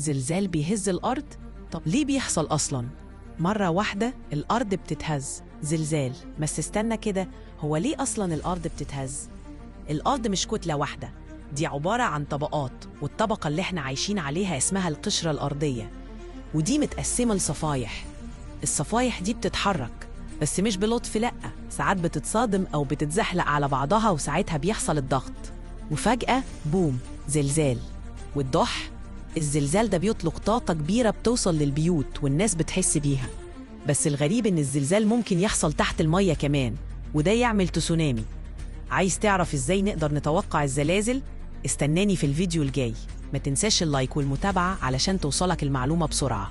زلزال بيهز الأرض؟ طب ليه بيحصل أصلاً؟ مرة واحدة الأرض بتتهز، زلزال. بس استنى كده، هو ليه أصلاً الأرض بتتهز؟ الأرض مش كتلة واحدة، دي عبارة عن طبقات، والطبقة اللي احنا عايشين عليها اسمها القشرة الأرضية، ودي متقسمة لصفايح. الصفايح دي بتتحرك، بس مش بلطف، لأ، ساعات بتتصادم أو بتتزحلق على بعضها، وساعتها بيحصل الضغط، وفجأة بوم، زلزال. والضح، الزلزال ده بيطلق طاقة كبيرة بتوصل للبيوت والناس بتحس بيها. بس الغريب إن الزلزال ممكن يحصل تحت المية كمان، وده يعمل تسونامي. عايز تعرف إزاي نقدر نتوقع الزلازل؟ استناني في الفيديو الجاي. ما تنساش اللايك والمتابعة علشان توصلك المعلومة بسرعة.